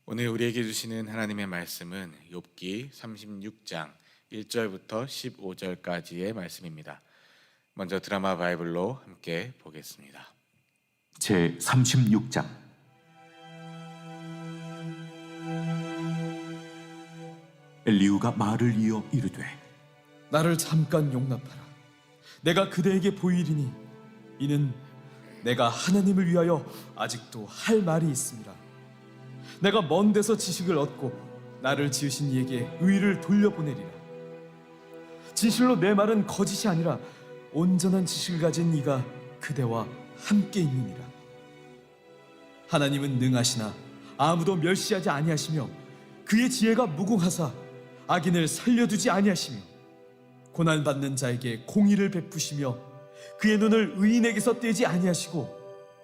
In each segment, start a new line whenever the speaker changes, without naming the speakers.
오늘 우리에게 주시는 하나님의 말씀은 욥기 36장 1절부터 15절까지의 말씀입니다. 먼저 드라마 바이블로 함께 보겠습니다.
제 36장. 엘리후가 말을 이어 이르되,
나를 잠깐 용납하라. 내가 그대에게 보이리니 이는 내가 하나님을 위하여 아직도 할 말이 있습니다. 내가 먼 데서 지식을 얻고 나를 지으신 이에게 의를 돌려보내리라. 진실로 내 말은 거짓이 아니라 온전한 지식을 가진 이가 그대와 함께 있느니라. 하나님은 능하시나 아무도 멸시하지 아니하시며 그의 지혜가 무궁하사 악인을 살려두지 아니하시며 고난받는 자에게 공의를 베푸시며 그의 눈을 의인에게서 떼지 아니하시고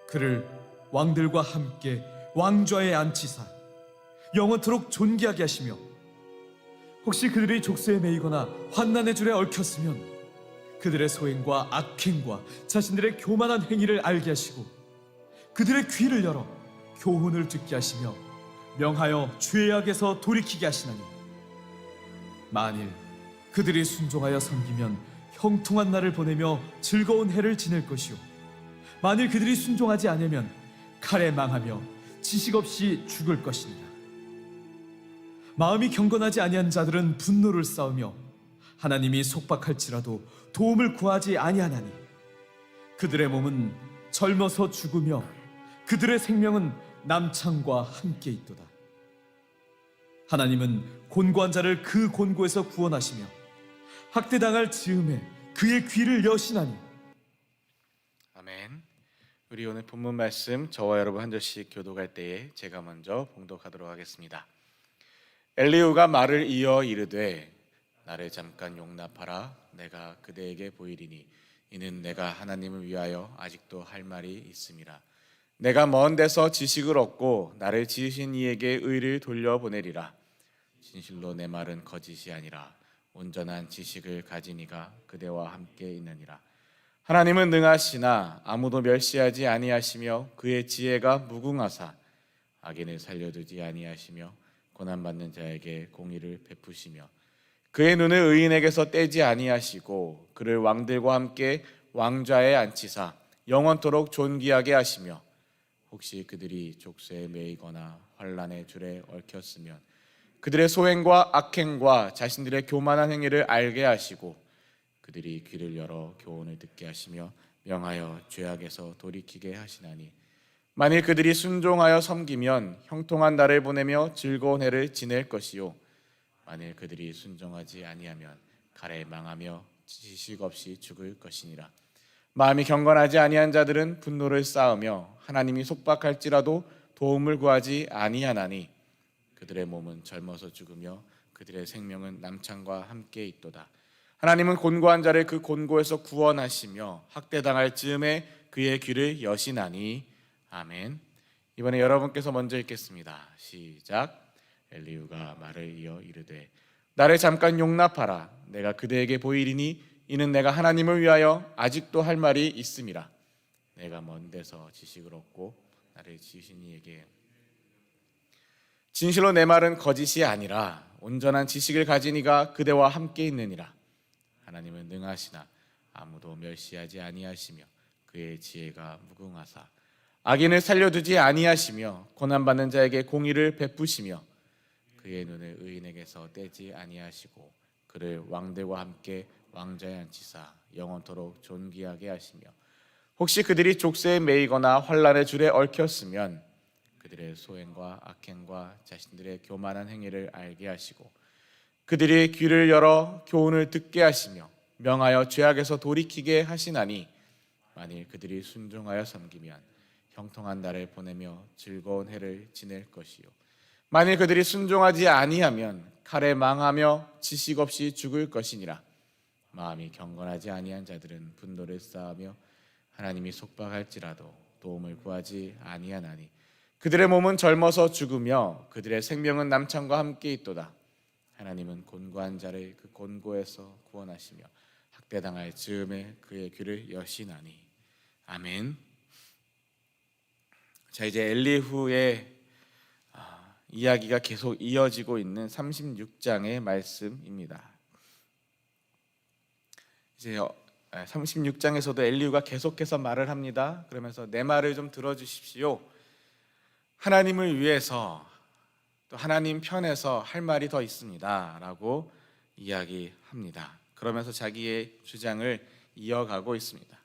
그를 왕들과 함께 왕좌에 앉히사 영원토록 존귀하게 하시며 혹시 그들이 족쇄에 매이거나 환난의 줄에 얽혔으면 그들의 소행과 악행과 자신들의 교만한 행위를 알게 하시고 그들의 귀를 열어 교훈을 듣게 하시며 명하여 죄악에서 돌이키게 하시나니 만일 그들이 순종하여 섬기면 형통한 날을 보내며 즐거운 해를 지낼 것이요 만일 그들이 순종하지 않으면 칼에 망하며 지식 없이 죽을 것이니라. 마음이 경건하지 아니한 자들은 분노를 쌓으며 하나님이 속박할지라도 도움을 구하지 아니하나니 그들의 몸은 젊어서 죽으며 그들의 생명은 남창과 함께 있도다. 하나님은 곤고한 자를 그 곤고에서 구원하시며 학대당할 즈음에 그의 귀를 여시나니.
아멘. 우리 오늘 본문 말씀 저와 여러분 한 절씩 교독할 때에 제가 먼저 봉독하도록 하겠습니다. 엘리후가 말을 이어 이르되 나를 잠깐 용납하라. 내가 그대에게 보이리니 이는 내가 하나님을 위하여 아직도 할 말이 있음이라. 내가 먼 데서 지식을 얻고 나를 지으신 이에게 의를 돌려보내리라. 진실로 내 말은 거짓이 아니라 온전한 지식을 가진 이가 그대와 함께 있느니라. 하나님은 능하시나 아무도 멸시하지 아니하시며 그의 지혜가 무궁하사 악인을 살려두지 아니하시며 고난받는 자에게 공의를 베푸시며 그의 눈을 의인에게서 떼지 아니하시고 그를 왕들과 함께 왕좌에 앉히사 영원토록 존귀하게 하시며 혹시 그들이 족쇄에 매이거나 환난의 줄에 얽혔으면 그들의 소행과 악행과 자신들의 교만한 행위를 알게 하시고 그들이 귀를 열어 교훈을 듣게 하시며 명하여 죄악에서 돌이키게 하시나니 만일 그들이 순종하여 섬기면 형통한 날을 보내며 즐거운 해를 지낼 것이요 만일 그들이 순종하지 아니하면 칼에 망하며 지식 없이 죽을 것이니라. 마음이 경건하지 아니한 자들은 분노를 쌓으며 하나님이 속박할지라도 도움을 구하지 아니하나니 그들의 몸은 젊어서 죽으며 그들의 생명은 남창과 함께 있도다. 하나님은 곤고한 자를 그 곤고에서 구원하시며 학대당할 즈음에 그의 귀를 여시나니. 아멘. 이번에 여러분께서 먼저 읽겠습니다. 시작. 엘리후가 말을 이어 이르되 나를 잠깐 용납하라. 내가 그대에게 보이리니 이는 내가 하나님을 위하여 아직도 할 말이 있음이라. 내가 먼 데서 지식을 얻고 나를 지으신 이에게 진실로 내 말은 거짓이 아니라 온전한 지식을 가진 이가 그대와 함께 있느니라. 하나님은 능하시나 아무도 멸시하지 아니하시며 그의 지혜가 무궁하사 악인을 살려두지 아니하시며 고난받는 자에게 공의를 베푸시며 그의 눈을 의인에게서 떼지 아니하시고 그를 왕들과 함께 왕좌에 앉히사 영원토록 존귀하게 하시며 혹시 그들이 족쇄에 매이거나 환난의 줄에 얽혔으면 그들의 소행과 악행과 자신들의 교만한 행위를 알게 하시고 그들이 귀를 열어 교훈을 듣게 하시며 명하여 죄악에서 돌이키게 하시나니 만일 그들이 순종하여 섬기면 형통한 날을 보내며 즐거운 해를 지낼 것이요 만일 그들이 순종하지 아니하면 칼에 망하며 지식 없이 죽을 것이니라. 마음이 경건하지 아니한 자들은 분노를 쌓으며 하나님이 속박할지라도 도움을 구하지 아니하나니 그들의 몸은 젊어서 죽으며 그들의 생명은 남창과 함께 있도다. 하나님은 곤고한 자를 그 곤고에서 구원하시며 학대당할 즈음에 그의 귀를 여시나니. 아멘. 자, 이제 엘리후의 이야기가 계속 이어지고 있는 36장의 말씀입니다. 이제 36장에서도 엘리후가 계속해서 말을 합니다. 그러면서 내 말을 좀 들어주십시오. 하나님을 위해서 또 하나님 편에서 할 말이 더 있습니다 라고 이야기합니다. 그러면서 자기의 주장을 이어가고 있습니다.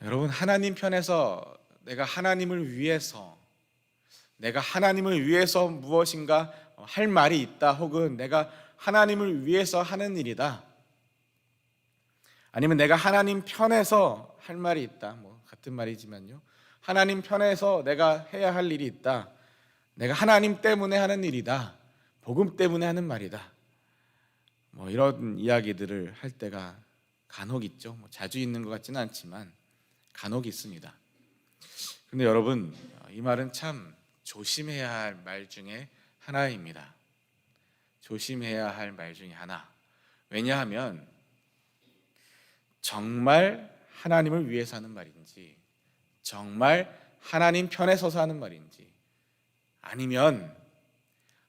여러분, 하나님 편에서 내가 하나님을 위해서 무엇인가 할 말이 있다, 혹은 내가 하나님을 위해서 하는 일이다, 아니면 내가 하나님 편에서 할 말이 있다, 같은 말이지만요, 하나님 편에서 내가 해야 할 일이 있다, 내가 하나님 때문에 하는 일이다, 복음 때문에 하는 말이다, 이런 이야기들을 할 때가 간혹 있죠. 자주 있는 것 같지는 않지만 간혹 있습니다. 근데 여러분, 이 말은 참 조심해야 할 말 중에 하나입니다. 조심해야 할 말 중에 하나. 왜냐하면 정말 하나님을 위해서 하는 말인지, 정말 하나님 편에 서서 하는 말인지, 아니면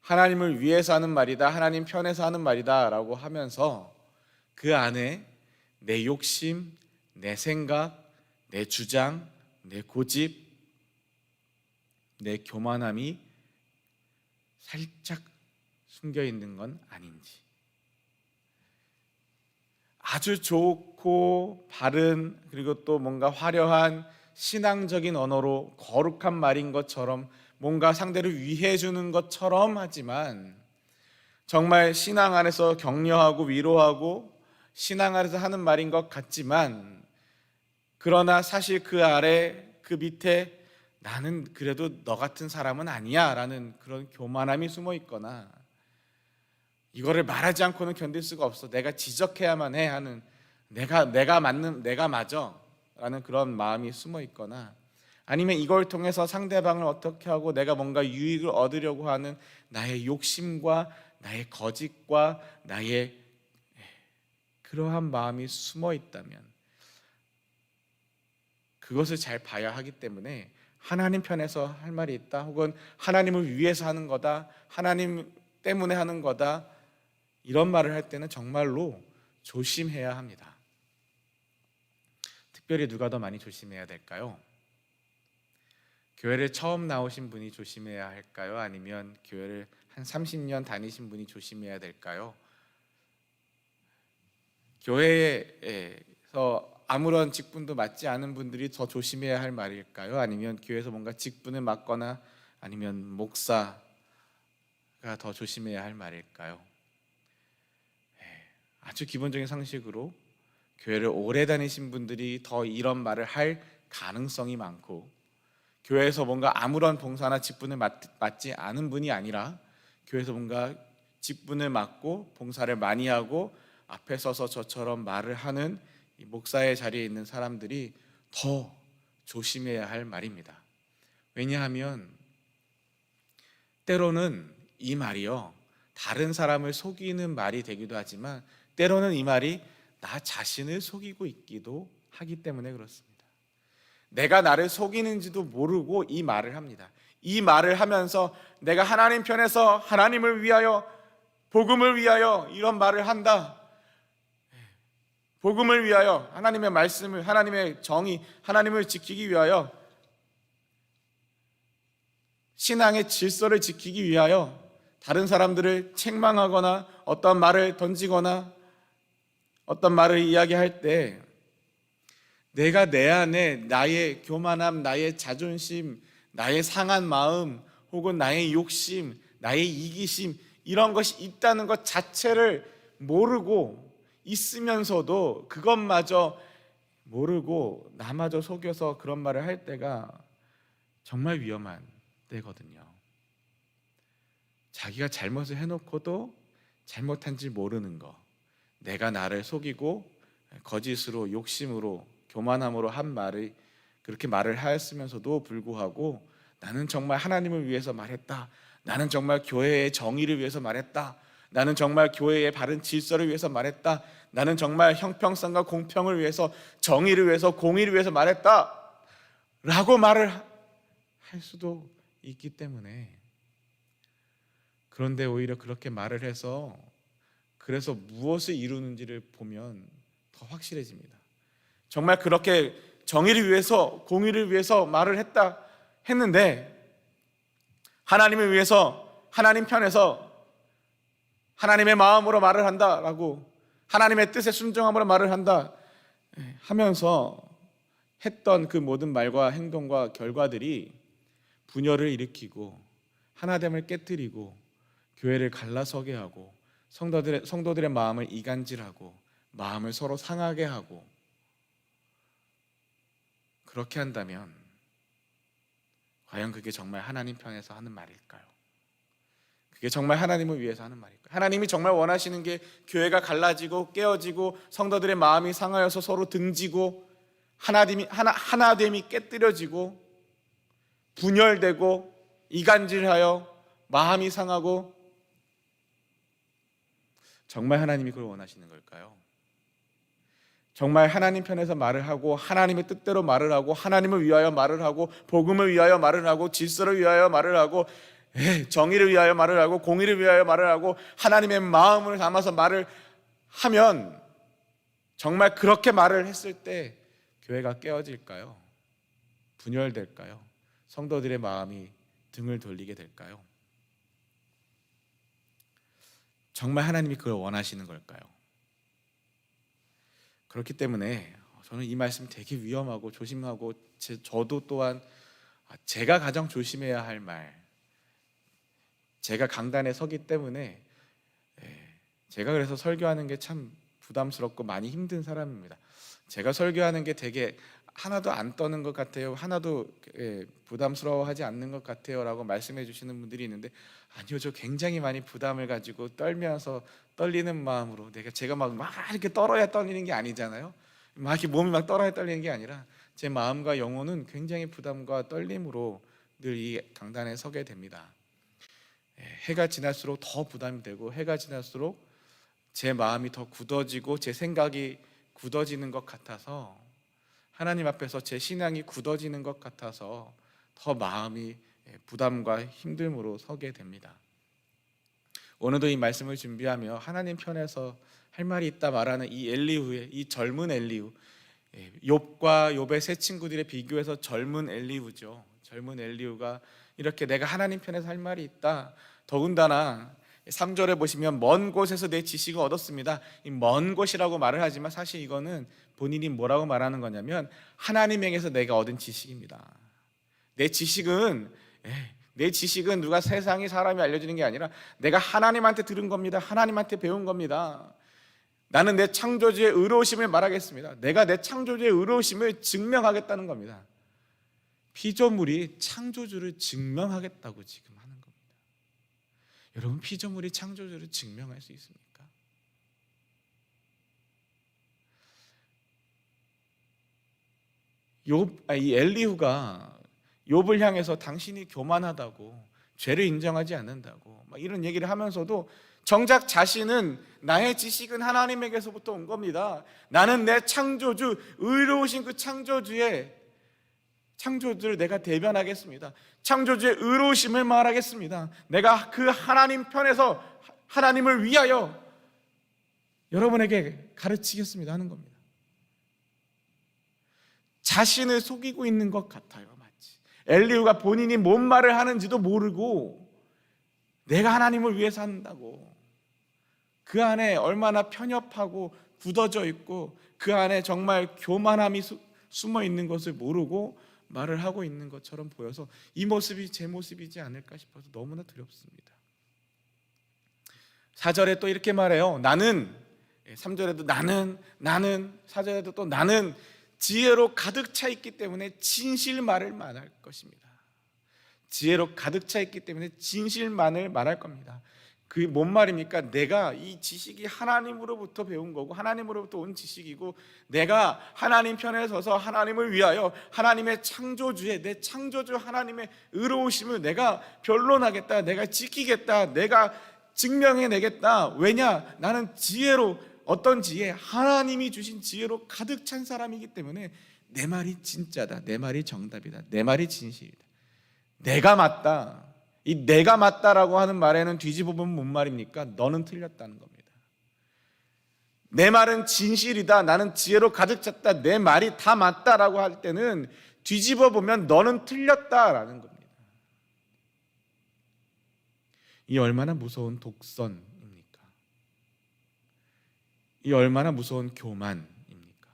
하나님을 위해서 하는 말이다, 하나님 편에서 하는 말이다 라고 하면서 그 안에 내 욕심, 내 생각, 내 주장, 내 고집, 내 교만함이 살짝 숨겨 있는 건 아닌지, 아주 좋고 바른, 그리고 또 뭔가 화려한 신앙적인 언어로 거룩한 말인 것처럼, 뭔가 상대를 위해 주는 것처럼 하지만, 정말 신앙 안에서 격려하고 위로하고 신앙 안에서 하는 말인 것 같지만, 그러나 사실 그 아래, 그 밑에 나는 그래도 너 같은 사람은 아니야 라는 그런 교만함이 숨어 있거나, 이거를 말하지 않고는 견딜 수가 없어, 내가 지적해야만 해 하는, 내가 맞아 라는 그런 마음이 숨어 있거나, 아니면 이걸 통해서 상대방을 어떻게 하고 내가 뭔가 유익을 얻으려고 하는 나의 욕심과 나의 거짓과 나의 그러한 마음이 숨어 있다면, 그것을 잘 봐야 하기 때문에 하나님 편에서 할 말이 있다, 혹은 하나님을 위해서 하는 거다, 하나님 때문에 하는 거다, 이런 말을 할 때는 정말로 조심해야 합니다. 특별히 누가 더 많이 조심해야 될까요? 교회를 처음 나오신 분이 조심해야 할까요? 아니면 교회를 한 30년 다니신 분이 조심해야 될까요? 교회에서 아무런 직분도 맡지 않은 분들이 더 조심해야 할 말일까요? 아니면 교회에서 뭔가 직분을 맡거나 아니면 목사가 더 조심해야 할 말일까요? 아주 기본적인 상식으로 교회를 오래 다니신 분들이 더 이런 말을 할 가능성이 많고, 교회에서 뭔가 아무런 봉사나 직분을 맡지 않은 분이 아니라 교회에서 뭔가 직분을 맡고 봉사를 많이 하고 앞에 서서 저처럼 말을 하는 이 목사의 자리에 있는 사람들이 더 조심해야 할 말입니다. 왜냐하면 때로는 이 말이요, 다른 사람을 속이는 말이 되기도 하지만 때로는 이 말이 나 자신을 속이고 있기도 하기 때문에 그렇습니다. 내가 나를 속이는지도 모르고 이 말을 합니다. 이 말을 하면서 내가 하나님 편에서 하나님을 위하여, 복음을 위하여 이런 말을 한다, 복음을 위하여, 하나님의 말씀을, 하나님의 정의, 하나님을 지키기 위하여, 신앙의 질서를 지키기 위하여 다른 사람들을 책망하거나 어떤 말을 던지거나 어떤 말을 이야기할 때, 내가 내 안에 나의 교만함, 나의 자존심, 나의 상한 마음, 혹은 나의 욕심, 나의 이기심, 이런 것이 있다는 것 자체를 모르고 있으면서도 그것마저 모르고 나마저 속여서 그런 말을 할 때가 정말 위험한 때거든요. 자기가 잘못을 해놓고도 잘못한 줄 모르는 거, 내가 나를 속이고 거짓으로, 욕심으로, 교만함으로 한 말이, 그렇게 말을 하였으면서도 불구하고 나는 정말 하나님을 위해서 말했다, 나는 정말 교회의 정의를 위해서 말했다, 나는 정말 교회의 바른 질서를 위해서 말했다, 나는 정말 형평성과 공평을 위해서, 정의를 위해서, 공의를 위해서 말했다 라고 말을 할 수도 있기 때문에 그런데 오히려 그렇게 말을 해서 그래서 무엇을 이루는지를 보면 더 확실해집니다. 정말 그렇게 정의를 위해서, 공의를 위해서 말을 했는데 하나님을 위해서, 하나님 편에서 하나님의 마음으로 말을 한다라고, 하나님의 뜻에 순종함으로 말을 한다 하면서 했던 그 모든 말과 행동과 결과들이 분열을 일으키고 하나됨을 깨뜨리고 교회를 갈라서게 하고 성도들의 마음을 이간질하고 마음을 서로 상하게 하고, 그렇게 한다면 과연 그게 정말 하나님 편에서 하는 말일까요? 그게 정말 하나님을 위해서 하는 말일까요? 하나님이 정말 원하시는 게 교회가 갈라지고 깨어지고 성도들의 마음이 상하여서 서로 등지고 하나됨이 깨뜨려지고 분열되고 이간질하여 마음이 상하고, 정말 하나님이 그걸 원하시는 걸까요? 정말 하나님 편에서 말을 하고 하나님의 뜻대로 말을 하고 하나님을 위하여 말을 하고 복음을 위하여 말을 하고 질서를 위하여 말을 하고 정의를 위하여 말을 하고 공의를 위하여 말을 하고 하나님의 마음을 담아서 말을 하면, 정말 그렇게 말을 했을 때 교회가 깨어질까요? 분열될까요? 성도들의 마음이 등을 돌리게 될까요? 정말 하나님이 그걸 원하시는 걸까요? 그렇기 때문에 저는 이 말씀이 되게 위험하고 조심하고, 저도 또한 제가 가장 조심해야 할 말, 제가 강단에 서기 때문에 제가 그래서 설교하는 게 참 부담스럽고 많이 힘든 사람입니다. 제가 설교하는 게 되게 하나도 안 떠는 것 같아요, 하나도 부담스러워하지 않는 것 같아요 라고 말씀해 주시는 분들이 있는데, 아니요, 저 굉장히 많이 부담을 가지고 떨면서 떨리는 마음으로, 제가 막 이렇게 떨어야 떨리는 게 아니잖아요. 막 이렇게 몸이 막 떨어야 떨리는 게 아니라 제 마음과 영혼은 굉장히 부담과 떨림으로 늘 이 강단에 서게 됩니다. 해가 지날수록 더 부담이 되고, 해가 지날수록 제 마음이 더 굳어지고 제 생각이 굳어지는 것 같아서, 하나님 앞에서 제 신앙이 굳어지는 것 같아서 더 마음이 부담과 힘듦으로 서게 됩니다. 오늘도 이 말씀을 준비하며 하나님 편에서 할 말이 있다 말하는 이 엘리후의, 이 젊은 엘리후, 욥과 욥의 세 친구들의 비교해서 젊은 엘리후죠. 젊은 엘리후가 이렇게 내가 하나님 편에서 할 말이 있다, 더군다나 3절에 보시면 먼 곳에서 내 지식을 얻었습니다. 이 먼 곳이라고 말을 하지만 사실 이거는 본인이 뭐라고 말하는 거냐면 하나님에게서 내가 얻은 지식입니다. 내 지식은 누가 세상이 사람이 알려주는 게 아니라 내가 하나님한테 들은 겁니다. 하나님한테 배운 겁니다. 나는 내 창조주의 의로우심을 말하겠습니다. 내가 내 창조주의 의로우심을 증명하겠다는 겁니다. 피조물이 창조주를 증명하겠다고 지금 하는 겁니다. 여러분, 피조물이 창조주를 증명할 수 있습니까? 이 엘리후가 욥을 향해서 당신이 교만하다고, 죄를 인정하지 않는다고 막 이런 얘기를 하면서도 정작 자신은 나의 지식은 하나님에게서부터 온 겁니다. 나는 내 창조주, 의로우신 그 창조주를 내가 대변하겠습니다. 창조주의 의로우심을 말하겠습니다. 내가 그 하나님 편에서 하나님을 위하여 여러분에게 가르치겠습니다 하는 겁니다. 자신을 속이고 있는 것 같아요, 마치. 엘리후가 본인이 뭔 말을 하는지도 모르고 내가 하나님을 위해서 한다고, 그 안에 얼마나 편협하고 굳어져 있고 그 안에 정말 교만함이 숨어 있는 것을 모르고 말을 하고 있는 것처럼 보여서 이 모습이 제 모습이지 않을까 싶어서 너무나 두렵습니다. 4절에 또 이렇게 말해요. 나는, 3절에도 나는, 4절에도 또 나는 지혜로 가득 차 있기 때문에 진실만을 말할 것입니다. 지혜로 가득 차 있기 때문에 진실만을 말할 겁니다. 그게 뭔 말입니까? 내가 이 지식이 하나님으로부터 배운 거고 하나님으로부터 온 지식이고, 내가 하나님 편에 서서 하나님을 위하여 하나님의 창조주의, 내 창조주 하나님의 의로우심을 내가 변론하겠다, 내가 지키겠다, 내가 증명해내겠다. 왜냐? 나는 지혜로, 어떤 지혜? 하나님이 주신 지혜로 가득 찬 사람이기 때문에 내 말이 진짜다, 내 말이 정답이다, 내 말이 진실이다, 내가 맞다, 이 내가 맞다라고 하는 말에는 뒤집어 보면 뭔 말입니까? 너는 틀렸다는 겁니다. 내 말은 진실이다, 나는 지혜로 가득 찼다, 내 말이 다 맞다라고 할 때는 뒤집어 보면 너는 틀렸다라는 겁니다. 이 얼마나 무서운 독선입니까? 이 얼마나 무서운 교만입니까?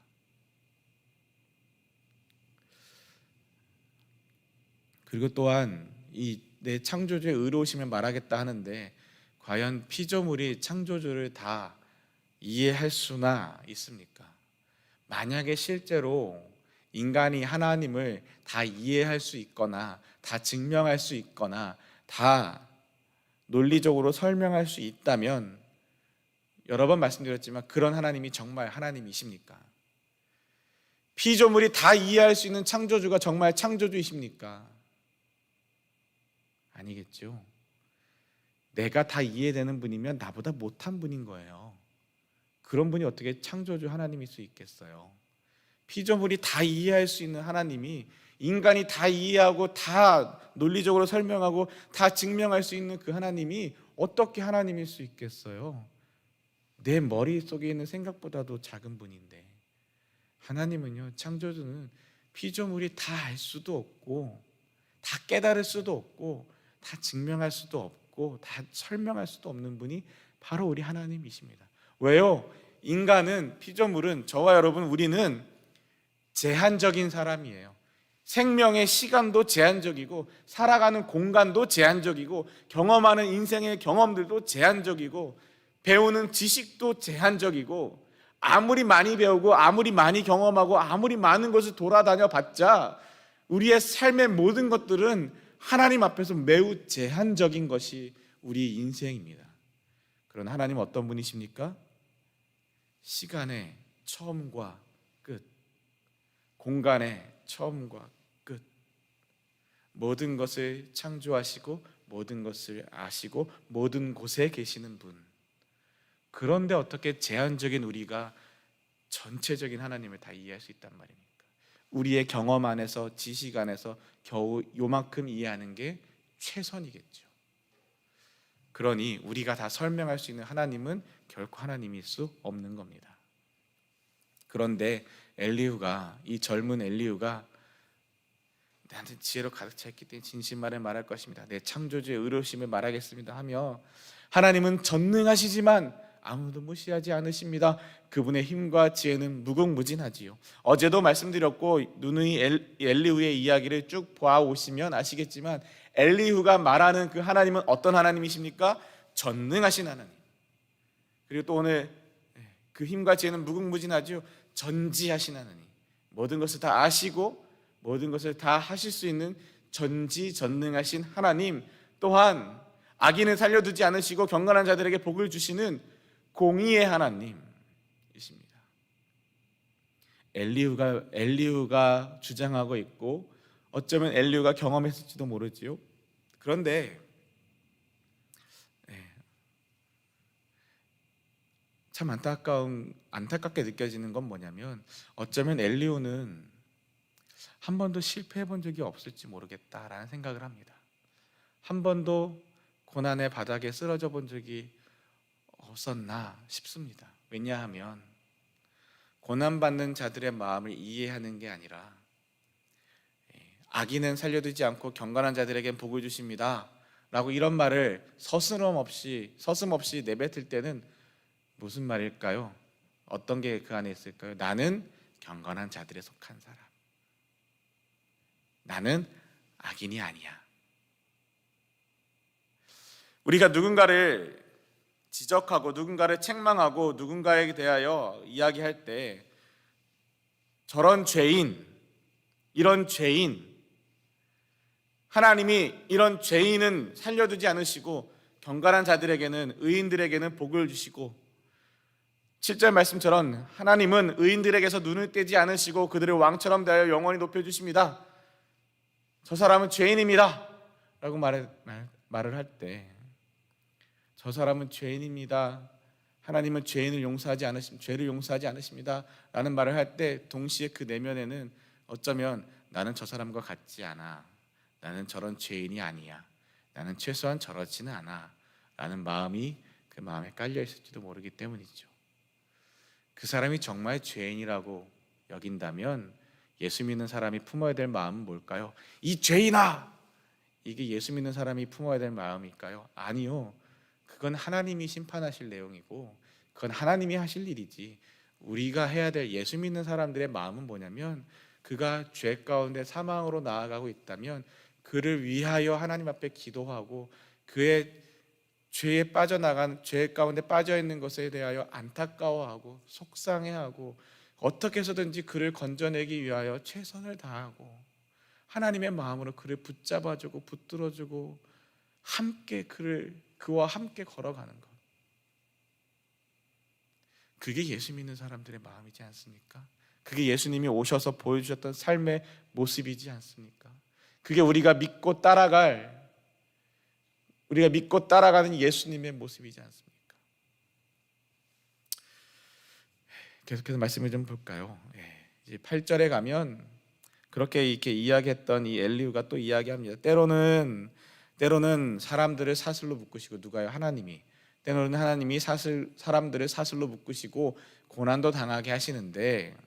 그리고 또한 이 내 창조주의 의로우심을 말하겠다 하는데 과연 피조물이 창조주를 다 이해할 수나 있습니까? 만약에 실제로 인간이 하나님을 다 이해할 수 있거나 다 증명할 수 있거나 다 논리적으로 설명할 수 있다면 여러 번 말씀드렸지만 그런 하나님이 정말 하나님이십니까? 피조물이 다 이해할 수 있는 창조주가 정말 창조주이십니까? 아니겠죠. 내가 다 이해되는 분이면 나보다 못한 분인 거예요. 그런 분이 어떻게 창조주 하나님일 수 있겠어요? 피조물이 다 이해할 수 있는 하나님이 인간이 다 이해하고 다 논리적으로 설명하고 다 증명할 수 있는 그 하나님이 어떻게 하나님일 수 있겠어요? 내 머릿속에 있는 생각보다도 작은 분인데 하나님은요, 창조주는 피조물이 다 알 수도 없고 다 깨달을 수도 없고 다 증명할 수도 없고 다 설명할 수도 없는 분이 바로 우리 하나님이십니다. 왜요? 인간은, 피조물은, 저와 여러분, 우리는 제한적인 사람이에요. 생명의 시간도 제한적이고 살아가는 공간도 제한적이고 경험하는 인생의 경험들도 제한적이고 배우는 지식도 제한적이고 아무리 많이 배우고 아무리 많이 경험하고 아무리 많은 것을 돌아다녀 봤자 우리의 삶의 모든 것들은 하나님 앞에서 매우 제한적인 것이 우리 인생입니다. 그런 하나님 어떤 분이십니까? 시간의 처음과 끝, 공간의 처음과 끝, 모든 것을 창조하시고 모든 것을 아시고 모든 곳에 계시는 분. 그런데 어떻게 제한적인 우리가 전체적인 하나님을 다 이해할 수 있단 말입니까? 우리의 경험 안에서, 지식 안에서 겨우 요만큼 이해하는 게 최선이겠죠. 그러니 우리가 다 설명할 수 있는 하나님은 결코 하나님일 수 없는 겁니다. 그런데 엘리후가, 이 젊은 엘리후가 나한테 지혜로 가득 차 있기 때문에 진실만을 말할 것입니다, 내 창조주의 의로우심을 말하겠습니다 하며 하나님은 전능하시지만 아무도 무시하지 않으십니다. 그분의 힘과 지혜는 무궁무진하지요. 어제도 말씀드렸고 누누이 엘리후의 이야기를 쭉 보아오시면 아시겠지만 엘리후가 말하는 그 하나님은 어떤 하나님이십니까? 전능하신 하나님. 그리고 또 오늘 그 힘과 지혜는 무궁무진하지요. 전지하신 하나님. 모든 것을 다 아시고 모든 것을 다 하실 수 있는 전지전능하신 하나님, 또한 악인을 살려두지 않으시고 경건한 자들에게 복을 주시는 공의의 하나님이십니다. 엘리후가 주장하고 있고 어쩌면 엘리후가 경험했을지도 모르지요. 그런데 참 안타깝게 느껴지는 건 뭐냐면 어쩌면 엘리후는 한 번도 실패해 본 적이 없을지 모르겠다라는 생각을 합니다. 한 번도 고난의 바닥에 쓰러져 본 적이 없었나 싶습니다. 왜냐하면 고난받는 자들의 마음을 이해하는 게 아니라 악인은 살려두지 않고 경건한 자들에겐 복을 주십니다 라고 이런 말을 서슴없이 내뱉을 때는 무슨 말일까요? 어떤 게 그 안에 있을까요? 나는 경건한 자들에 속한 사람, 나는 악인이 아니야. 우리가 누군가를 지적하고 누군가를 책망하고 누군가에 대하여 이야기할 때 저런 죄인, 이런 죄인, 하나님이 이런 죄인은 살려두지 않으시고 경건한 자들에게는, 의인들에게는 복을 주시고 7절 말씀처럼 하나님은 의인들에게서 눈을 떼지 않으시고 그들을 왕처럼 대하여 영원히 높여주십니다. 저 사람은 죄인입니다 라고 말을 할 때 저 사람은 죄인입니다, 하나님은 죄를 용서하지 않으십니다 라는 말을 할 때 동시에 그 내면에는 어쩌면 나는 저 사람과 같지 않아, 나는 저런 죄인이 아니야, 나는 최소한 저렇지는 않아 라는 마음이 그 마음에 깔려 있을지도 모르기 때문이죠. 그 사람이 정말 죄인이라고 여긴다면 예수 믿는 사람이 품어야 될 마음은 뭘까요? 이 죄인아! 이게 예수 믿는 사람이 품어야 될 마음일까요? 아니요. 그건 하나님이 심판하실 내용이고 그건 하나님이 하실 일이지, 우리가 해야 될 예수 믿는 사람들의 마음은 뭐냐면, 그가 죄 가운데 사망으로 나아가고 있다면 그를 위하여 하나님 앞에 기도하고 그의 죄에 빠져나간, 죄 가운데 빠져 있는 것에 대하여 안타까워하고 속상해하고 어떻게 해서든지 그를 건져내기 위하여 최선을 다하고 하나님의 마음으로 그를 붙잡아주고 붙들어주고 함께 그와 함께 걸어가는 것, 그게 예수 믿는 사람들의 마음이지 않습니까? 그게 예수님이 오셔서 보여주셨던 삶의 모습이지 않습니까? 그게 우리가 믿고 따라가는 예수님의 모습이지 않습니까? 계속해서 말씀을 좀 볼까요? 이제 8절에 가면 그렇게 이렇게 이야기했던 이 엘리후가 또 이야기합니다. 때로는 사람들을 사슬로 묶으시고, 누가요? 하나님이. 때로는 하나님이 사람들을 사슬로 묶으시고 고난도 당하게 하시는데,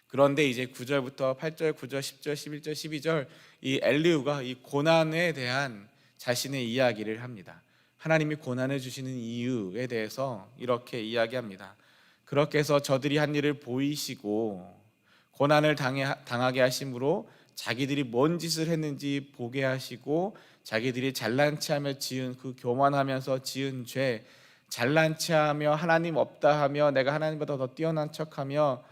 그런데 이제 9절부터 8절, 9절, 10절, 11절, 12절 이 엘리후가 이 고난에 대한 자신의 이야기를 합니다. 하나님이 고난을 주시는 이유에 대해서 이렇게 이야기합니다. 그렇게 해서 저들이 한 일을 보이시고 고난을 당하게 하심으로 자기들이 뭔 짓을 했는지 보게 하시고, 자기들이 잘난 체하며 지은 그 교만하면서 지은 죄, 잘난 체하며 하나님 없다 하며 내가 하나님보다 더 뛰어난 척하며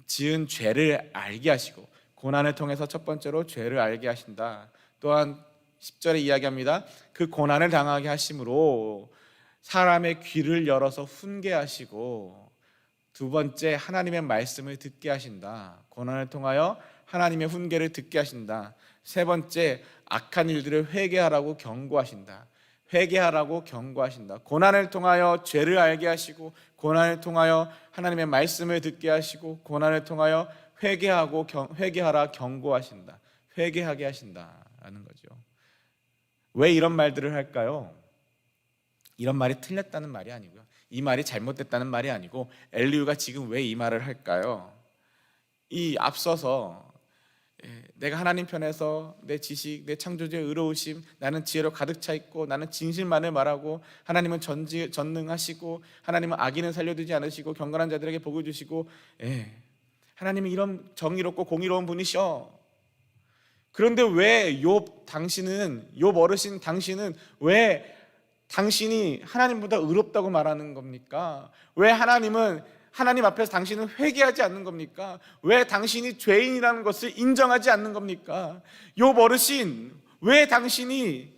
지은 죄를 알게 하시고, 고난을 통해서 첫 번째로 죄를 알게 하신다. 또한 10절에 이야기합니다. 그 고난을 당하게 하심으로 사람의 귀를 열어서 훈계하시고, 두 번째 하나님의 말씀을 듣게 하신다. 고난을 통하여 하나님의 훈계를 듣게 하신다. 세 번째 악한 일들을 회개하라고 경고하신다. 회개하라고 경고하신다. 고난을 통하여 죄를 알게 하시고, 고난을 통하여 하나님의 말씀을 듣게 하시고, 고난을 통하여 회개하라 경고하신다. 회개하게 하신다라는 거죠. 왜 이런 말들을 할까요? 이런 말이 틀렸다는 말이 아니고요, 이 말이 잘못됐다는 말이 아니고, 엘리후가 지금 왜 이 말을 할까요? 이 앞서서 내가 하나님 편에서 내 지식, 내 창조주의 의로우심, 나는 지혜로 가득 차 있고 나는 진실만을 말하고 하나님은 전능하시고 하나님은 악인은 살려두지 않으시고 경건한 자들에게 복을 주시고, 하나님은 이런 정의롭고 공의로운 분이셔. 그런데 왜 욥 어르신 당신은 왜 당신이 하나님보다 의롭다고 말하는 겁니까? 왜 하나님 앞에서 당신은 회개하지 않는 겁니까? 왜 당신이 죄인이라는 것을 인정하지 않는 겁니까? 욥 어르신, 왜 당신이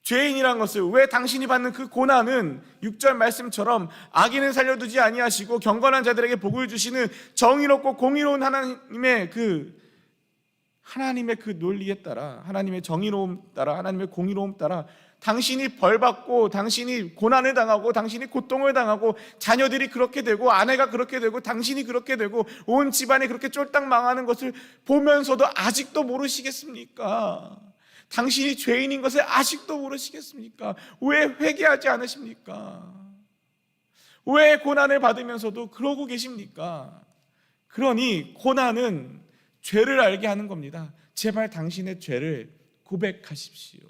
죄인이라는 것을, 왜 당신이 받는 그 고난은 6절 말씀처럼 악인을 살려두지 아니하시고 경건한 자들에게 복을 주시는 정의롭고 공의로운 하나님의 그 논리에 따라, 하나님의 정의로움 따라, 하나님의 공의로움 따라 당신이 벌받고 당신이 고난을 당하고 당신이 고통을 당하고 자녀들이 그렇게 되고 아내가 그렇게 되고 당신이 그렇게 되고 온 집안이 그렇게 쫄딱 망하는 것을 보면서도 아직도 모르시겠습니까? 당신이 죄인인 것을 아직도 모르시겠습니까? 왜 회개하지 않으십니까? 왜 고난을 받으면서도 그러고 계십니까? 그러니 고난은 죄를 알게 하는 겁니다. 제발 당신의 죄를 고백하십시오.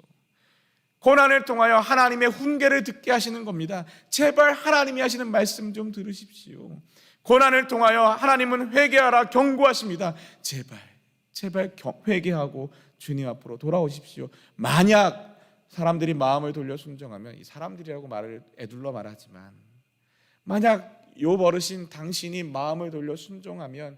고난을 통하여 하나님의 훈계를 듣게 하시는 겁니다. 제발 하나님이 하시는 말씀 좀 들으십시오. 고난을 통하여 하나님은 회개하라 경고하십니다. 제발 회개하고 주님 앞으로 돌아오십시오. 만약 사람들이 마음을 돌려 순종하면, 이 사람들이라고 말을 애둘러 말하지만, 만약 욥 어르신 당신이 마음을 돌려 순종하면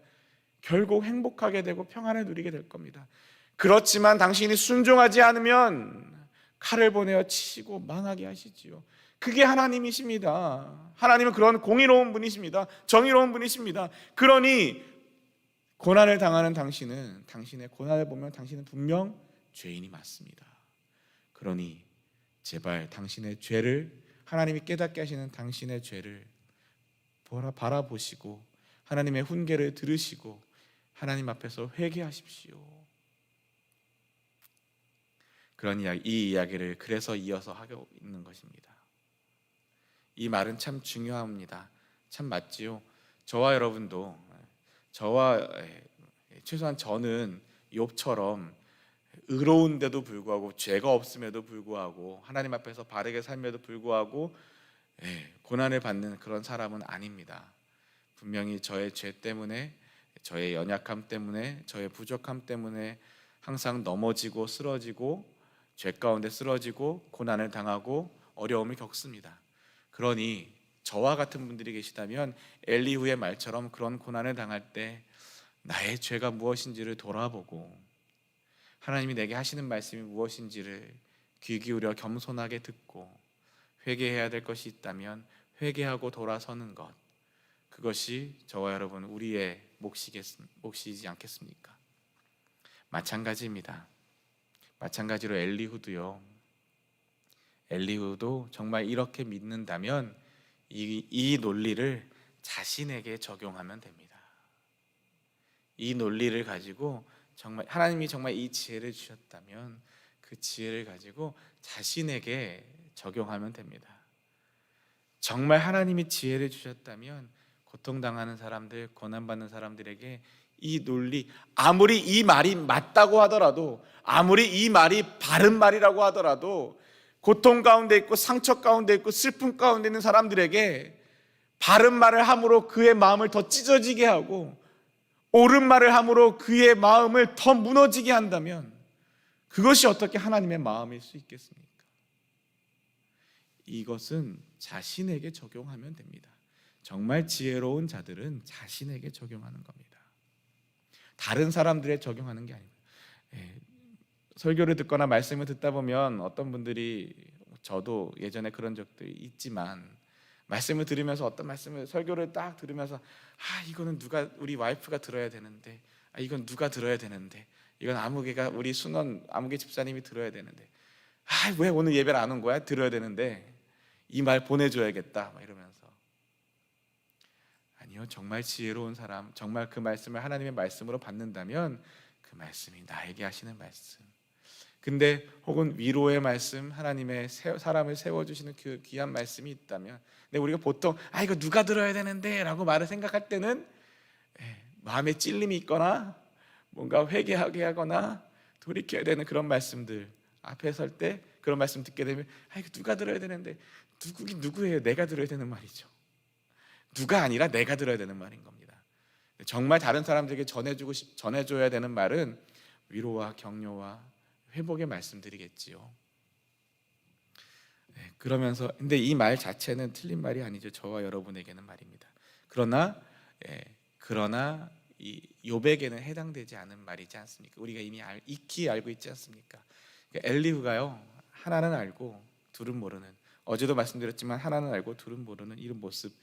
결국 행복하게 되고 평안을 누리게 될 겁니다. 그렇지만 당신이 순종하지 않으면 칼을 보내어 치시고 망하게 하시지요. 그게 하나님이십니다. 하나님은 그런 공의로운 분이십니다. 정의로운 분이십니다. 그러니 고난을 당하는 당신은, 당신의 고난을 보면 당신은 분명 죄인이 맞습니다. 그러니 제발 당신의 죄를, 하나님이 깨닫게 하시는 당신의 죄를 바라보시고 하나님의 훈계를 들으시고 하나님 앞에서 회개하십시오. 이 이야기를 그래서 이어서 하고 있는 것입니다. 이 말은 참 중요합니다. 참 맞지요. 저와 여러분도 최소한 저는 욥처럼 의로운데도 불구하고 죄가 없음에도 불구하고 하나님 앞에서 바르게 삶에도 불구하고 고난을 받는 그런 사람은 아닙니다. 분명히 저의 죄 때문에, 저의 연약함 때문에, 저의 부족함 때문에 항상 넘어지고 쓰러지고 죄 가운데 쓰러지고 고난을 당하고 어려움을 겪습니다. 그러니 저와 같은 분들이 계시다면 엘리후의 말처럼 그런 고난을 당할 때 나의 죄가 무엇인지를 돌아보고 하나님이 내게 하시는 말씀이 무엇인지를 귀 기울여 겸손하게 듣고 회개해야 될 것이 있다면 회개하고 돌아서는 것, 그것이 저와 여러분 우리의 몫이지 않겠습니까? 마찬가지입니다. 마찬가지로 엘리후도 정말 이렇게 믿는다면 이 논리를 자신에게 적용하면 됩니다. 이 논리를 가지고 정말 하나님이 정말 이 지혜를 주셨다면 그 지혜를 가지고 자신에게 적용하면 됩니다. 정말 하나님이 지혜를 주셨다면 고통당하는 사람들, 고난받는 사람들에게 이 논리, 아무리 이 말이 맞다고 하더라도, 아무리 이 말이 바른 말이라고 하더라도 고통 가운데 있고 상처 가운데 있고 슬픔 가운데 있는 사람들에게 바른 말을 함으로 그의 마음을 더 찢어지게 하고 옳은 말을 함으로 그의 마음을 더 무너지게 한다면 그것이 어떻게 하나님의 마음일 수 있겠습니까? 이것은 자신에게 적용하면 됩니다. 정말 지혜로운 자들은 자신에게 적용하는 겁니다. 다른 사람들에 적용하는 게 아닙니다. 설교를 듣거나 말씀을 듣다 보면 어떤 분들이, 저도 예전에 그런 적들이 있지만, 말씀을 들으면서 어떤 말씀을 설교를 딱 들으면서 이거는 우리 와이프가 들어야 되는데, 이건 누가 들어야 되는데, 이건 아무개가 우리 순원 아무개 집사님이 들어야 되는데, 왜 오늘 예배를 안 온 거야? 들어야 되는데 이 말 보내줘야겠다 막 이러면서. 아니요, 정말 지혜로운 사람, 정말 그 말씀을 하나님의 말씀으로 받는다면 그 말씀이 나에게 하시는 말씀, 근데 혹은 위로의 말씀, 하나님의 사람을 세워주시는 그 귀한 말씀이 있다면, 근데 우리가 보통 이거 누가 들어야 되는데 라고 말을 생각할 때는 마음에 찔림이 있거나 뭔가 회개하게 하거나 돌이켜야 되는 그런 말씀들 앞에 설 때 그런 말씀 듣게 되면 이거 누가 들어야 되는데, 누구긴 누구예요? 내가 들어야 되는 말이죠. 누가 아니라 내가 들어야 되는 말인 겁니다. 정말 다른 사람들에게 전해줘야 되는 말은 위로와 격려와 회복의 말씀드리겠지요. 그러면서 근데 이 말 자체는 틀린 말이 아니죠. 저와 여러분에게는 말입니다. 그러나 이 욥에게는 해당되지 않은 말이지 않습니까? 우리가 이미 익히 알고 있지 않습니까? 엘리후가요, 하나는 알고 둘은 모르는, 어제도 말씀드렸지만 하나는 알고 둘은 모르는 이런 모습.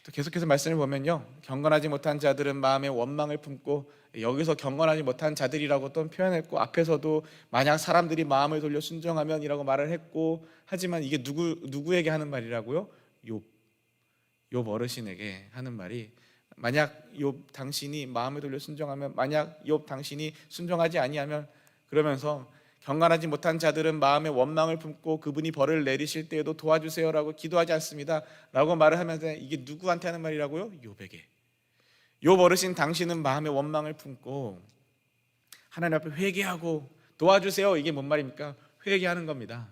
또 계속해서 말씀을 보면요, 경건하지 못한 자들은 마음에 원망을 품고, 여기서 경건하지 못한 자들이라고 또 표현했고, 앞에서도 만약 사람들이 마음을 돌려 순종하면이라고 말을 했고, 하지만 이게 누구에게 하는 말이라고요? 욥 어르신에게 하는 말이, 만약 욥 당신이 마음을 돌려 순종하면, 만약 욥 당신이 순종하지 아니하면, 그러면서 경건하지 못한 자들은 마음에 원망을 품고 그분이 벌을 내리실 때에도 도와주세요라고 기도하지 않습니다 라고 말을 하면서, 이게 누구한테 하는 말이라고요? 욥에게. 욥 어르신, 당신은 마음에 원망을 품고 하나님 앞에 회개하고 도와주세요, 이게 뭔 말입니까? 회개하는 겁니다.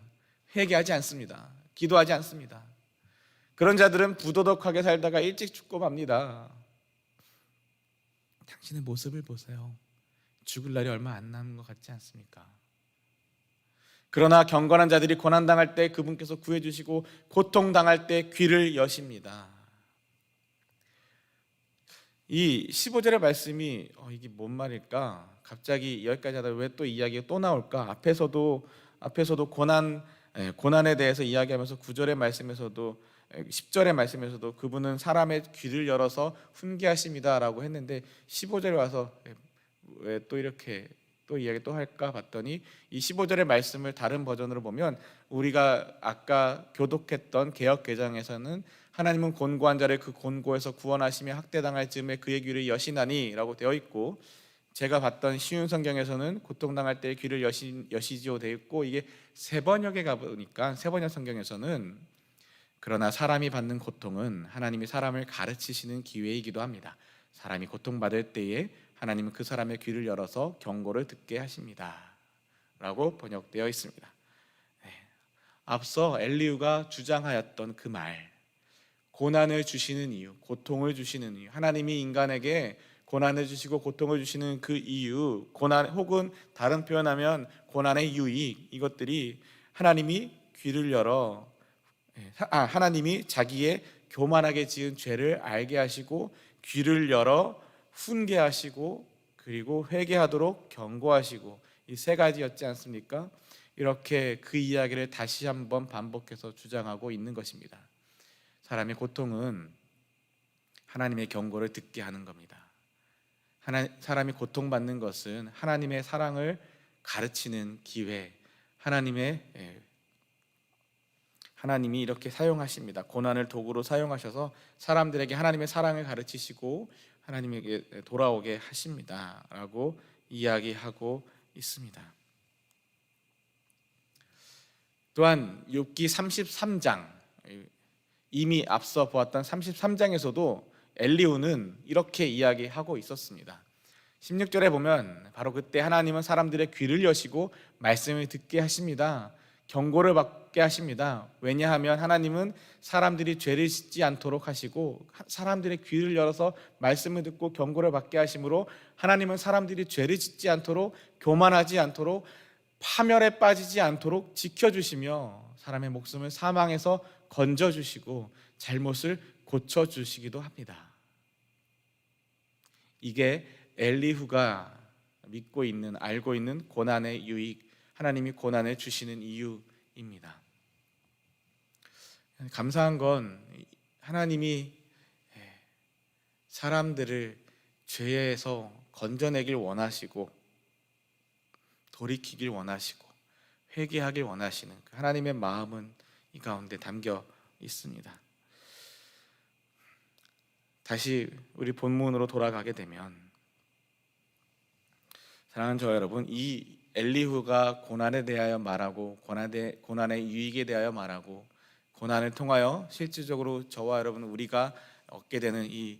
회개하지 않습니다. 기도하지 않습니다. 그런 자들은 부도덕하게 살다가 일찍 죽고 맙니다. 당신의 모습을 보세요. 죽을 날이 얼마 안 남은 것 같지 않습니까? 그러나 경건한 자들이 고난당할 때 그분께서 구해주시고 고통당할 때 귀를 여십니다. 이 15절의 말씀이 이게 뭔 말일까? 갑자기 여기까지 하다 왜 또 이야기가 또 나올까? 앞에서도 고난에 대해서 이야기하면서 9절의 말씀에서도 10절의 말씀에서도 그분은 사람의 귀를 열어서 훈계하십니다라고 했는데 15절에 와서 왜 또 이렇게 또 이야기 또 할까 봤더니, 이 15절의 말씀을 다른 버전으로 보면, 우리가 아까 교독했던 개역개정에서는 하나님은 곤고한 자를 그 곤고에서 구원하시며 학대당할 즈음에 그의 귀를 여시나니 라고 되어 있고, 제가 봤던 쉬운 성경에서는 고통당할 때 귀를 여시지오 되어 있고, 이게 세번역에 가보니까 세번역 성경에서는 그러나 사람이 받는 고통은 하나님이 사람을 가르치시는 기회이기도 합니다. 사람이 고통받을 때에 하나님은 그 사람의 귀를 열어서 경고를 듣게 하십니다 라고 번역되어 있습니다. 앞서 엘리후가 주장하였던 그 말, 고난을 주시는 이유, 고통을 주시는 이유, 하나님이 인간에게 고난을 주시고 고통을 주시는 그 이유, 고난 혹은 다른 표현하면 고난의 유익, 이것들이 하나님이 귀를 열어 하나님이 자기의 교만하게 지은 죄를 알게 하시고 귀를 열어 훈계하시고 그리고 회개하도록 경고하시고, 이 세 가지였지 않습니까? 이렇게 그 이야기를 다시 한번 반복해서 주장하고 있는 것입니다. 사람의 고통은 하나님의 경고를 듣게 하는 겁니다. 사람이 고통받는 것은 하나님의 사랑을 가르치는 기회, 하나님이 이렇게 사용하십니다. 고난을 도구로 사용하셔서 사람들에게 하나님의 사랑을 가르치시고 하나님에게 돌아오게 하십니다 라고 이야기하고 있습니다. 또한 욥기 33장, 이미 앞서 보았던 33장에서도 엘리후는 이렇게 이야기하고 있었습니다. 16절에 보면 바로 그때 하나님은 사람들의 귀를 여시고 말씀을 듣게 하십니다. 경고를 받게 하십니다. 왜냐하면 하나님은 사람들이 죄를 짓지 않도록 하시고 사람들의 귀를 열어서 말씀을 듣고 경고를 받게 하심으로 하나님은 사람들이 죄를 짓지 않도록, 교만하지 않도록, 파멸에 빠지지 않도록 지켜주시며 사람의 목숨을 사망에서 건져주시고 잘못을 고쳐주시기도 합니다. 이게 엘리후가 믿고 있는, 알고 있는 고난의 유익, 하나님이 고난을 주시는 이유입니다. 감사한 건 하나님이 사람들을 죄에서 건져내길 원하시고 돌이키길 원하시고 회개하길 원하시는 그 하나님의 마음은 이 가운데 담겨 있습니다. 다시 우리 본문으로 돌아가게 되면, 사랑하는 저와 여러분, 이 엘리후가 고난에 대하여 말하고 고난의 유익에 대하여 말하고 고난을 통하여 실질적으로 저와 여러분 우리가 얻게 되는 이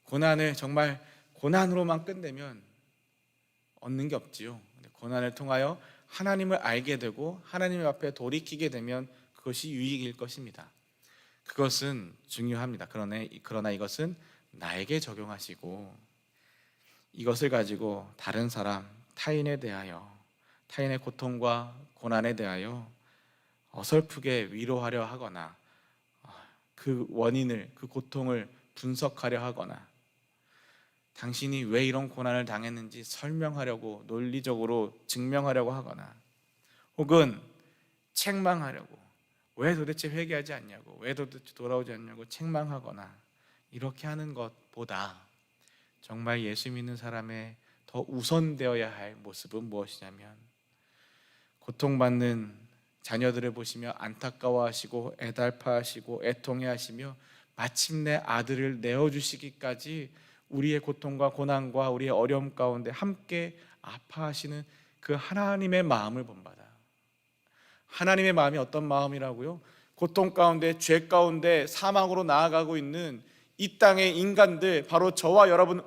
고난을 정말 고난으로만 끝내면 얻는 게 없지요. 고난을 통하여 하나님을 알게 되고 하나님 앞에 돌이키게 되면 그것이 유익일 것입니다. 그것은 중요합니다. 그러나 이것은 나에게 적용하시고 이것을 가지고 다른 사람, 타인에 대하여, 타인의 고통과 고난에 대하여 어설프게 위로하려 하거나 그 원인을, 그 고통을 분석하려 하거나 당신이 왜 이런 고난을 당했는지 설명하려고, 논리적으로 증명하려고 하거나 혹은 책망하려고, 왜 도대체 회개하지 않냐고, 왜 도대체 돌아오지 않냐고 책망하거나 이렇게 하는 것보다 정말 예수 믿는 사람의 더 우선되어야 할 모습은 무엇이냐면, 고통받는 자녀들을 보시며 안타까워하시고 애달파하시고 애통해하시며 마침내 아들을 내어주시기까지 우리의 고통과 고난과 우리의 어려움 가운데 함께 아파하시는 그 하나님의 마음을 본받아. 하나님의 마음이 어떤 마음이라고요? 고통 가운데, 죄 가운데 사망으로 나아가고 있는 이 땅의 인간들, 바로 저와 여러분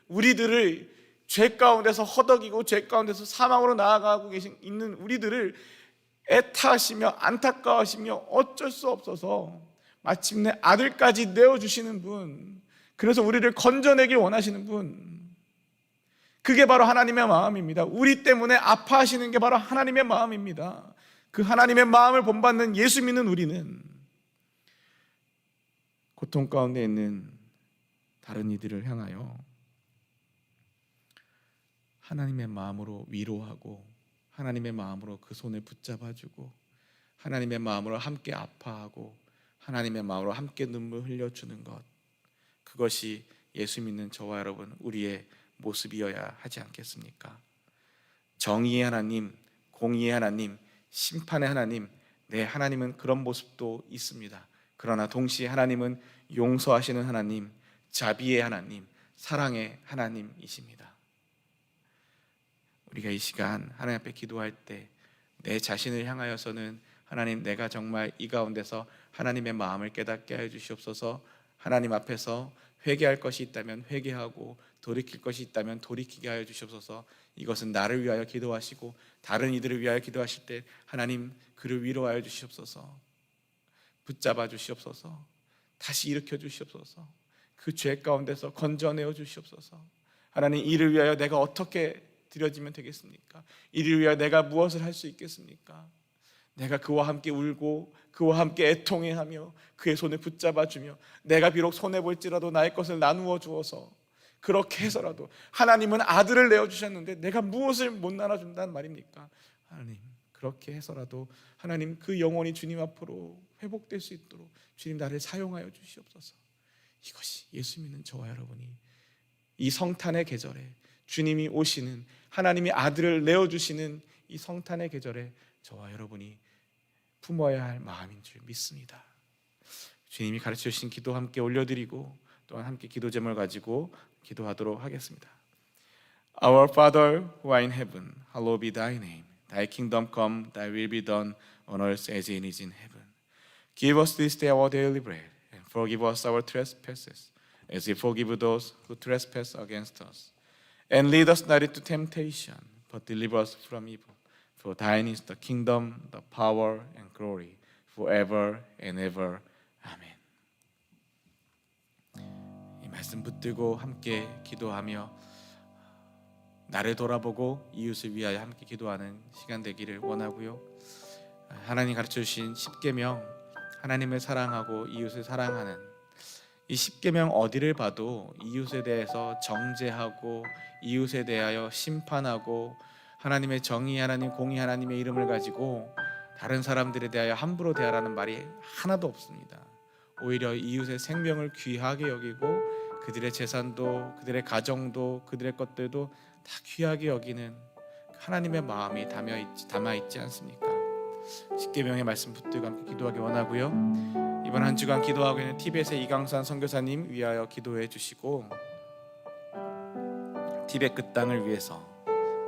우리들을 죄 가운데서 허덕이고 죄 가운데서 사망으로 나아가고 있는 우리들을 애타하시며 안타까워하시며 어쩔 수 없어서 마침내 아들까지 내어주시는 분, 그래서 우리를 건져내길 원하시는 분, 그게 바로 하나님의 마음입니다. 우리 때문에 아파하시는 게 바로 하나님의 마음입니다. 그 하나님의 마음을 본받는 예수 믿는 우리는 고통 가운데 있는 다른 이들을 향하여 하나님의 마음으로 위로하고 하나님의 마음으로 그 손을 붙잡아주고 하나님의 마음으로 함께 아파하고 하나님의 마음으로 함께 눈물 흘려주는 것, 그것이 예수 믿는 저와 여러분 우리의 모습이어야 하지 않겠습니까? 정의의 하나님, 공의의 하나님, 심판의 하나님, 네, 하나님은 그런 모습도 있습니다. 그러나 동시에 하나님은 용서하시는 하나님, 자비의 하나님, 사랑의 하나님이십니다. 우리가 이 시간 하나님 앞에 기도할 때 내 자신을 향하여서는 하나님, 내가 정말 이 가운데서 하나님의 마음을 깨닫게 하여 주시옵소서. 하나님 앞에서 회개할 것이 있다면 회개하고 돌이킬 것이 있다면 돌이키게 하여 주시옵소서. 이것은 나를 위하여 기도하시고 다른 이들을 위하여 기도하실 때 하나님, 그를 위로하여 주시옵소서. 붙잡아 주시옵소서. 다시 일으켜 주시옵소서. 그 죄 가운데서 건져내어 주시옵소서. 하나님, 이를 위하여 내가 어떻게 드려지면 되겠습니까? 이를 위하여 내가 무엇을 할 수 있겠습니까? 내가 그와 함께 울고 그와 함께 애통해하며 그의 손을 붙잡아 주며 내가 비록 손해볼지라도 나의 것을 나누어 주어서 그렇게 해서라도, 하나님은 아들을 내어주셨는데 내가 무엇을 못 나눠준다는 말입니까? 하나님, 그렇게 해서라도 하나님, 그 영혼이 주님 앞으로 회복될 수 있도록 주님 나를 사용하여 주시옵소서. 이것이 예수 믿는 저와 여러분이 이 성탄의 계절에 주님이 오시는, 하나님이 아들을 내어주시는 이 성탄의 계절에 저와 여러분이 품어야 할 마음인 줄 믿습니다. 주님이 가르쳐 주신 기도 함께 올려드리고 또한 함께 기도 제목을 가지고 기도하도록 하겠습니다. Our Father who art in heaven, hallowed be thy name. Thy kingdom come, thy will be done on earth as it is in heaven. Give us this day our daily bread, and forgive us our trespasses, as we forgive those who trespass against us. And lead us not into temptation, but deliver us from evil. For thine is the kingdom, the power, and glory, forever and ever. 아멘. 이 말씀 붙들고 함께 기도하며 나를 돌아보고 이웃을 위하여 함께 기도하는 시간 되기를 원하고요. 하나님 가르쳐 주신 십계명, 하나님을 사랑하고 이웃을 사랑하는 이 십계명 어디를 봐도 이웃에 대해서 정죄하고 이웃에 대하여 심판하고 하나님의 정의 하나님, 공의 하나님의 이름을 가지고 다른 사람들에 대하여 함부로 대하라는 말이 하나도 없습니다. 오히려 이웃의 생명을 귀하게 여기고 그들의 재산도, 그들의 가정도, 그들의 것들도 다 귀하게 여기는 하나님의 마음이 담아 있지 않습니까? 십계명의 말씀 붙들고 함께 기도하기 원하고요. 이번 한 주간 기도하고 있는 티벳의 이강산 선교사님 위하여 기도해 주시고, 티벳 그 땅을 위해서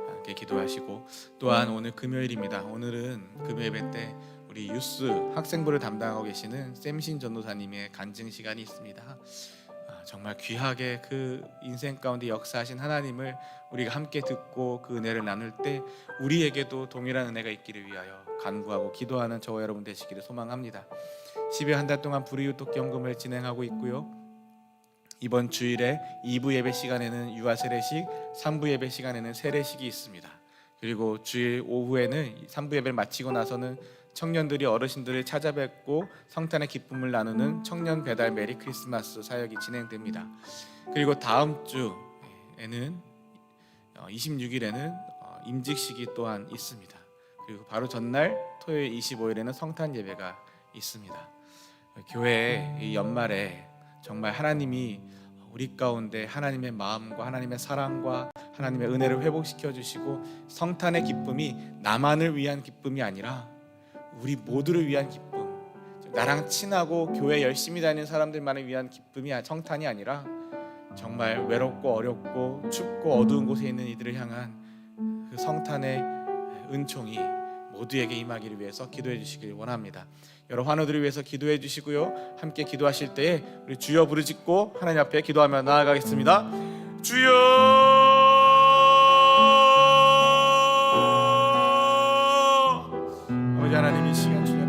함께 기도하시고, 또한 오늘 금요일입니다. 오늘은 금요 예배 때 우리 유스 학생부를 담당하고 계시는 샘신 전도사님의 간증 시간이 있습니다. 정말 귀하게 그 인생 가운데 역사하신 하나님을 우리가 함께 듣고 그 은혜를 나눌 때 우리에게도 동일한 은혜가 있기를 위하여 간구하고 기도하는 저와 여러분 되시기를 소망합니다. 10여 한 달 동안 불이웃 돕기 헌금을 진행하고 있고요. 이번 주일에 2부 예배 시간에는 유아 세례식, 3부 예배 시간에는 세례식이 있습니다. 그리고 주일 오후에는 3부 예배를 마치고 나서는 청년들이 어르신들을 찾아뵙고 성탄의 기쁨을 나누는 청년 배달 메리 크리스마스 사역이 진행됩니다. 그리고 다음 주에는 26일에는 임직식이 또한 있습니다. 그리고 바로 전날 토요일 25일에는 성탄 예배가 있습니다. 교회의 이 연말에 정말 하나님이 우리 가운데 하나님의 마음과 하나님의 사랑과 하나님의 은혜를 회복시켜 주시고 성탄의 기쁨이 나만을 위한 기쁨이 아니라 우리 모두를 위한 기쁨, 나랑 친하고 교회 열심히 다니는 사람들만을 위한 기쁨이 성탄이 아니라 정말 외롭고 어렵고 춥고 어두운 곳에 있는 이들을 향한 그 성탄의 은총이 모두에게 임하기를 위해서 기도해 주시길 원합니다. 여러 환우들을 위해서 기도해 주시고요. 함께 기도하실 때에 우리 주여 부르짖고 하나님 앞에 기도하며 나아가겠습니다. 주여, 아버지 하나님, 이 시간 주님